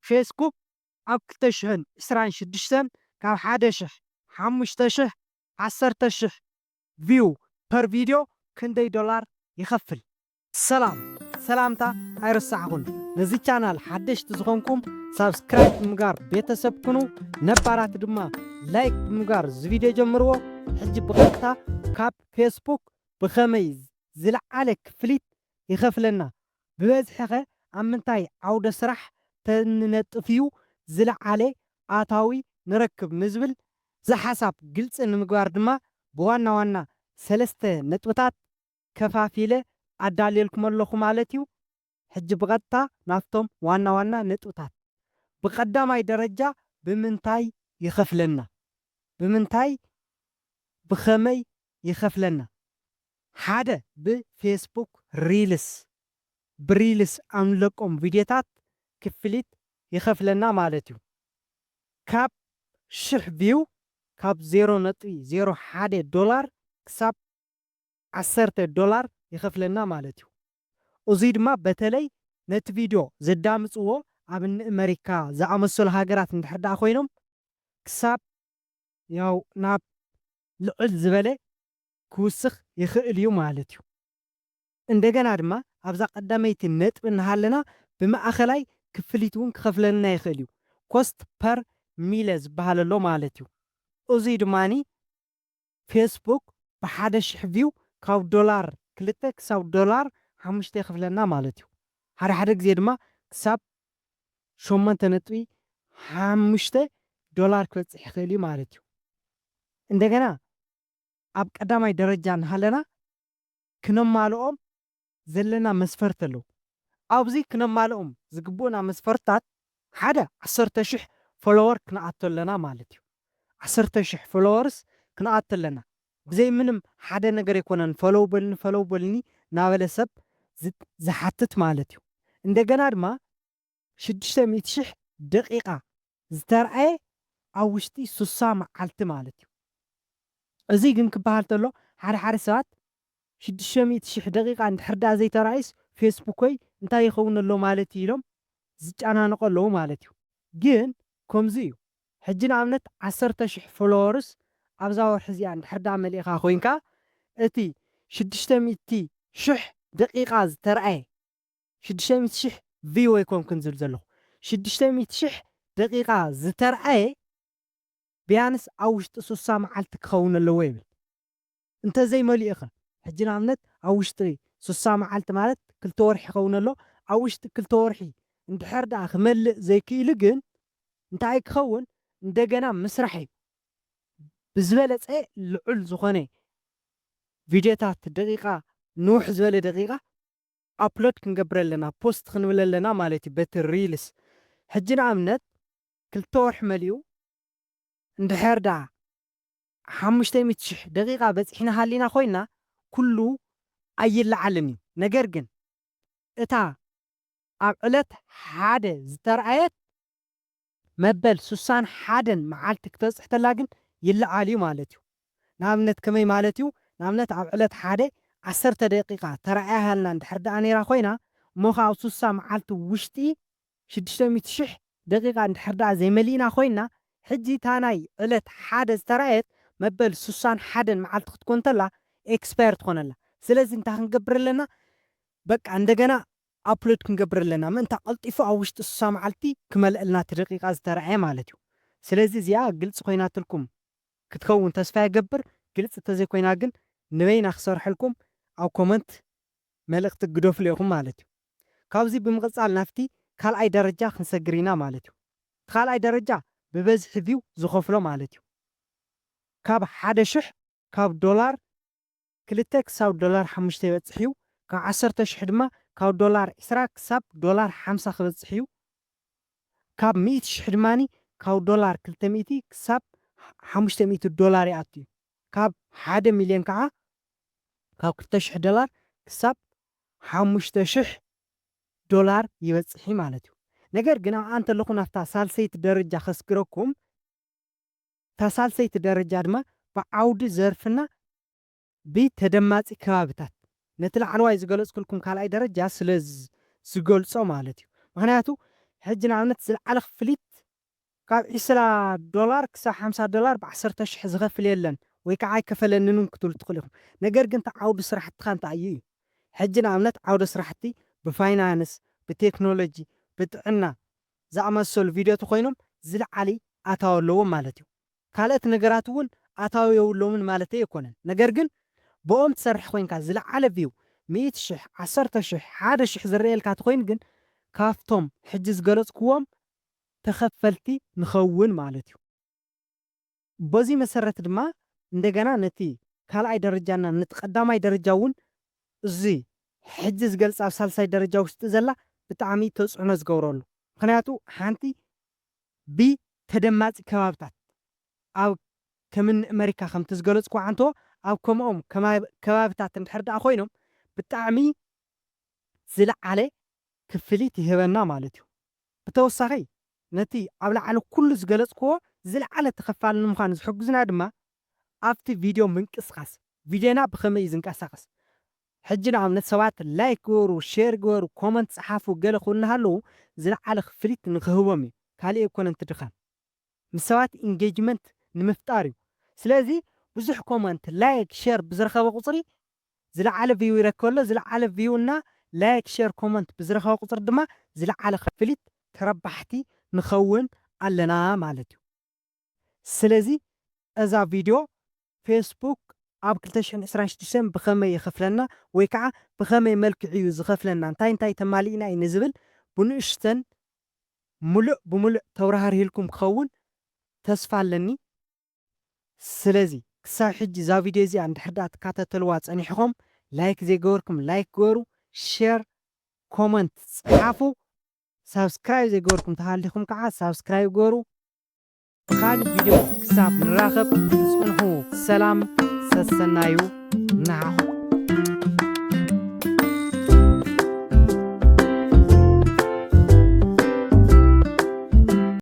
ፌስቡክ ኣብ 2026 ካብ 1,000 5,000 ቪው ፐር ቪድዮ ክንደይ ዶላር ይኸፍል? ሰላምታ ኣይርሳዕኹን። ነዚ ቻናል ሓደሽቲ ዝኾንኩም ሳብስክራይብ ብምግባር ቤተሰብ ኩኑ፣ ነባራት ድማ ላይክ ብምግባር እዚ ቪድዮ ጀምርዎ። ሕጂ ብቐጥታ ካብ ፌስቡክ ብኸመይ ዝለዓለ ክፍሊት ይኸፍለና ብበዝሒ ኸ ኣብ ምንታይ ዓውደ ስራሕ ተንነጥፍ እዩ ዝለዓለ ኣታዊ ንረክብ ንዝብል ዝሓሳብ ግልፂ ንምግባር ድማ ብዋና ዋና 3 ነጥብታት ከፋፊለ ኣዳልየልኩም ኣለኹ ማለት እዩ። ሕጂ ብቐጥታ ናፍቶም ዋና ዋና ነጥብታት ብቀዳማይ ደረጃ ብምንታይ ይኸፍለና? ብኸመይ ይኸፍለና? ሓደ ብፌስቡክ ብሪልስ ኣንለቆም ቪድዮታት ክፍሊት ይኸፍለና ማለት እዩ። ካብ 1000 ቪው ካብ 0.01 ዶላር ክሳብ 10 ዶላር ይኸፍለና ማለት እዩ። እዙይ ድማ በተለይ ነቲ ቪድዮ ዘዳምፅዎ ኣብ ኣሜሪካ ዝኣመሰሉ ሃገራት እንድሕር ኮይኖም ክሳብ ያው ናብ ልዕል ዝበለ ክውስኽ ይኽእል እዩ ማለት እዩ። እንደገና ድማ ኣብዛ ቀዳመይቲ ነጥብ እናሃለና ብማእኸላይ ክፍሊት እውን ክኸፍለና ይኽእል እዩ። ኮስት ፐር ሚለ ዝበሃል ኣሎ ማለት እዩ። እዙይ ድማኒ ፌስቡክ ብ1,000 ቪው ካብ ዶላር 2 ክሳብ ዶላር 5 ይኸፍለና ማለት እዩ። ሓደ ግዜ ድማ ክሳብ 8.5 ዶላር ክበፅሕ ይኽእል እዩ ማለት እዩ። እንደገና ኣብ ቀዳማይ ደረጃ እናሃለና ክነማልኦም ዘለና መስፈርት ኣለዉ። ኣብዚ ክነማልኦም ዝግቡእና መስፈርትታት ሓደ 10,000 ፎሎወር ክንኣቱ ኣለና ማለት እዩ። 10,000 ፎሎወርስ ክንኣቱ ኣለና ብዘይ ምንም ሓደ ነገር ኣይኮነን ፈሎው በልኒ ናበለ ሰብ ዝሓትት ማለት እዩ። እንደገና ድማ 600,000 ደቂቓ ዝተረኣየ ኣብ ውሽጢ 60 መዓልቲ ማለት እዩ። እዚ ግን ክበሃል ተሎ ሓደ ሰባት 600,000 ደቂቓ እንድሕር ዳ ዘይተረኣዩስ ፌስቡከይ እንታይ ይኸውን ኣሎ ማለት እዩ ኢሎም ዝጨናነቑ ኣለዉ ማለት እዩ። ግን ከምዚ እዩ። ሕጂ ንኣብነት 10,000 ፎሎወርስ ኣብዛ ወርሒ እዚኣ እንድሕር ዳ መሊእኻ ኮይንካ እቲ 600,000 ደቂቓ ዝተረኣየ 600,000 ቪው ኣይኮንኩን ዝብል ዘለኹ 600,000 ደቂቓ ዝተረኣየ ቢያንስ ኣብ ውሽጢ 60 መዓልቲ ክኸውን ኣለዎ ይብል። እንተዘይመሊእኸ ሕጂ ንኣብነት ኣብ ውሽጢ 60 መዓልቲ ማለት 2 ወርሒ ይኸውን ኣሎ። ኣብ ውሽጢ 2 ወርሒ እንድሕር ዳ ክመልእ ዘይክኢሉ ግን እንታይ ክኸውን እንደገና ምስራሕ እዩ። ብዝበለፀ ልዑል ዝኾነ ቪድዮታት ደቂቓ ንውሕ ዝበለ ደቂቓ ኣፕሎድ ክንገብር ኣለና ፖስት ክንብል ኣለና ማለት እዩ በቲ ሪልስ። ሕጂ ንኣብነት 2 ወርሒ መሊኡ እንድሕር ዳ 500,000 ደቂቓ በፂሕና ሃሊና ኮይና ኩሉ ኣይለዓልን እዩ። ነገር ግን እታ ኣብ ዕለት ሓደ ዝተረኣየት መበል 61 መዓልቲ ክትበፅሕ ተላ ግን ይለዓል እዩ ማለት እዩ። ንኣብነት ከመይ ማለት እዩ? ንኣብነት ኣብ ዕለት ሓደ 10 ደቂቓ ተረኣያ ሃልና እንድሕር ዳ ነይራ ኮይና እሞ ከዓ ኣብ 60 መዓልቲ ውሽጢ 600,000 ደቂቓ እንድሕር ዳ ዘይመሊእና ኮይና ሕጂ እታ ናይ ዕለት ሓደ ዝተረኣየት መበል 61 መዓልቲ ክትኮን ተላ ኤክስፓየር ትኾነላ። ስለዚ እንታይ ክንገብር ኣለና? በቃ እንደገና ኣፕሎድ ክንገብር ኣለና ምእንታ ቀልጢፉ ኣብ ውሽጢ 60 መዓልቲ ክመልአልና እቲ ደቂቓ ዝተረኣየ ማለት እዩ። ስለዚ እዚኣ ግልፂ ኮይናትልኩም ክትከውን ተስፋ ይገብር። ግልፂ እንተዘይኮይና ግን ንበይና ክሰርሐልኩም ኣብ ኮመንት መልእኽቲ ግደፍሉ ኢኹም ማለት እዩ። ካብዚ ብምቕፃል ናፍቲ ካልኣይ ደረጃ ክንሰግር ኢና ማለት እዩ። ካልኣይ ደረጃ ብበዝሒ ቪው ዝኸፍሎ ማለት እዩ። ካብ 1,000 ካብ ዶላር 2 ክሳብ ዶላር 5 ይበፅሕ እዩ። ካብ 10,000 ድማ ካብ ዶላር 20 ክሳብ ዶላር 50 ክበፅሕ እዩ። ካብ 100,000 ድማኒ ካብ ዶላር 200 ክሳብ 500 ዶላር ይኣቱ እዩ። ካብ 1 ሚልዮን ከዓ ካብ 2,000 ዶላር ክሳብ 5,000 ዶላር ይበፅሕ ማለት እዩ። ነገር ግን ኣብ እንተለኹ ናፍታ ሳልሰይቲ ደረጃ ከስግረኩም እታ ሳልሰይቲ ደረጃ ድማ ብዓውዲ ዘርፍና ብተደማፂ ከባቢታት ነቲ ላዕለዋይ ዝገለፅኩልኩም ካልኣይ ደረጃ ስለ ዝገልፆ ማለት እዩ። ምክንያቱ ሕጂ ንኣብነት ዝለዓለ ክፍሊት ካብ $20 ክሳብ $50 ብ10,000 ዝኸፍል የለን ወይ ከዓ ኣይከፈለንን ክትብሉ ትኽእሉ ኢኹም። ነገር ግን እቲ ዓውዲ ስራሕትኻ እንታይ እዩ? ሕጂ ንኣብነት ዓውደ ስራሕቲ ብፋይናንስ፣ ብቴክኖሎጂ፣ ብጥዕና ዝኣመሰሉ ቪድዮታት ኮይኖም ዝለዓለ ኣታዊ ኣለዎም ማለት እዩ። ካልኦት ነገራት እውን ኣታዊ የብሎምን ማለተይ ኣይኮነን። ነገር ግን ብኦም ትሰርሕ ኮይንካ ዝለዓለ ቪው 100,000 10,000 1,000 ዝርአየልካ እንተኮይኑ ግን ካብቶም ሕጂ ዝገለጽክዎም ተኸፈልቲ ንኸውን ማለት እዩ። በዚ መሰረት ድማ እንደገና ነቲ ካልኣይ ደረጃና ነቲ ቀዳማይ ደረጃ እውን እዚ ሕጂ ዝገልጽ ኣብ ሳልሳይ ደረጃ ውሽጢ ዘላ ብጣዕሚ ተጽዕኖ ዝገብረሉ ምክንያቱ ሓንቲ ብተደማፂ ከባብታት ኣብ ከምኒ ኣሜሪካ ከምቲ ዝገለጽኩ ዓንቶ ኣብ ከምኦም ከባብታት እንድሕር ደኣ ኮይኖም ብጣዕሚ ዝለዓለ ክፍሊት ይህበና ማለት እዩ። ብተወሳኺ ነቲ ኣብ ላዕሊ ኩሉ ዝገለጽክዎ ዝለዓለ ተኸፋሊ ንምዃኑ ዝሕግዙና ድማ ኣብቲ ቪድዮ ምንቅስቓስ ቪድዮና ብኸመይ እዩ ዝንቀሳቐስ ሕጂ ንኣብነት ሰባት ላይክ ግበሩ፣ ሼር ግበሩ፣ ኮመንት ፀሓፉ ገለ ክብሉ እናሃለዉ ዝለዓለ ክፍሊት ንክህቦም እዩ። ካሊእ ኣይኮነን እቲ ድኻም ምስ ሰባት ኢንጌጅመንት ንምፍጣር እዩ። ስለዚ ብዙሕ ኮመንት ላይክ ሼር ብዝረኸበ ቁፅሪ ዝለዓለ ቪው ይረክብ ኣሎ። ዝለዓለ ቪው እና ላይክ ሼር ኮመንት ብዝረኸበ ቁፅሪ ድማ ዝለዓለ ክፍሊት ተረባሕቲ ንኸውን ኣለና ማለት እዩ። ስለዚ እዛ ቪድዮ ፌስቡክ ኣብ 2026 ብኸመይ ይኸፍለና ወይ ከዓ ብኸመይ መልክዕ እዩ ዝኸፍለና እንታይ ተማሊእና እዩ ንዝብል ብንእሽተን ሙሉእ ብሙሉእ ተብራህርሂልኩም ክኸውን ተስፋ ኣለኒ። ስለዚ ክሳብ ሕጂ እዛ ቪድዮ እዚኣ እንድሕር ዳኣ ትከታተልዋ ፀኒሕኹም ላይክ ዘይገበርኩም ላይክ ገበሩ፣ ሼር ኮመንት ፀሓፉ፣ ሳብስክራይብ ዘይገበርኩም ተሃሊኹም ከዓ ሳብስክራይብ ገበሩ። ብካልእ ቪድዮ ክሳብ ንራኸብ ፅንሑ ሰላም ሰሰናዩ ንዓኹም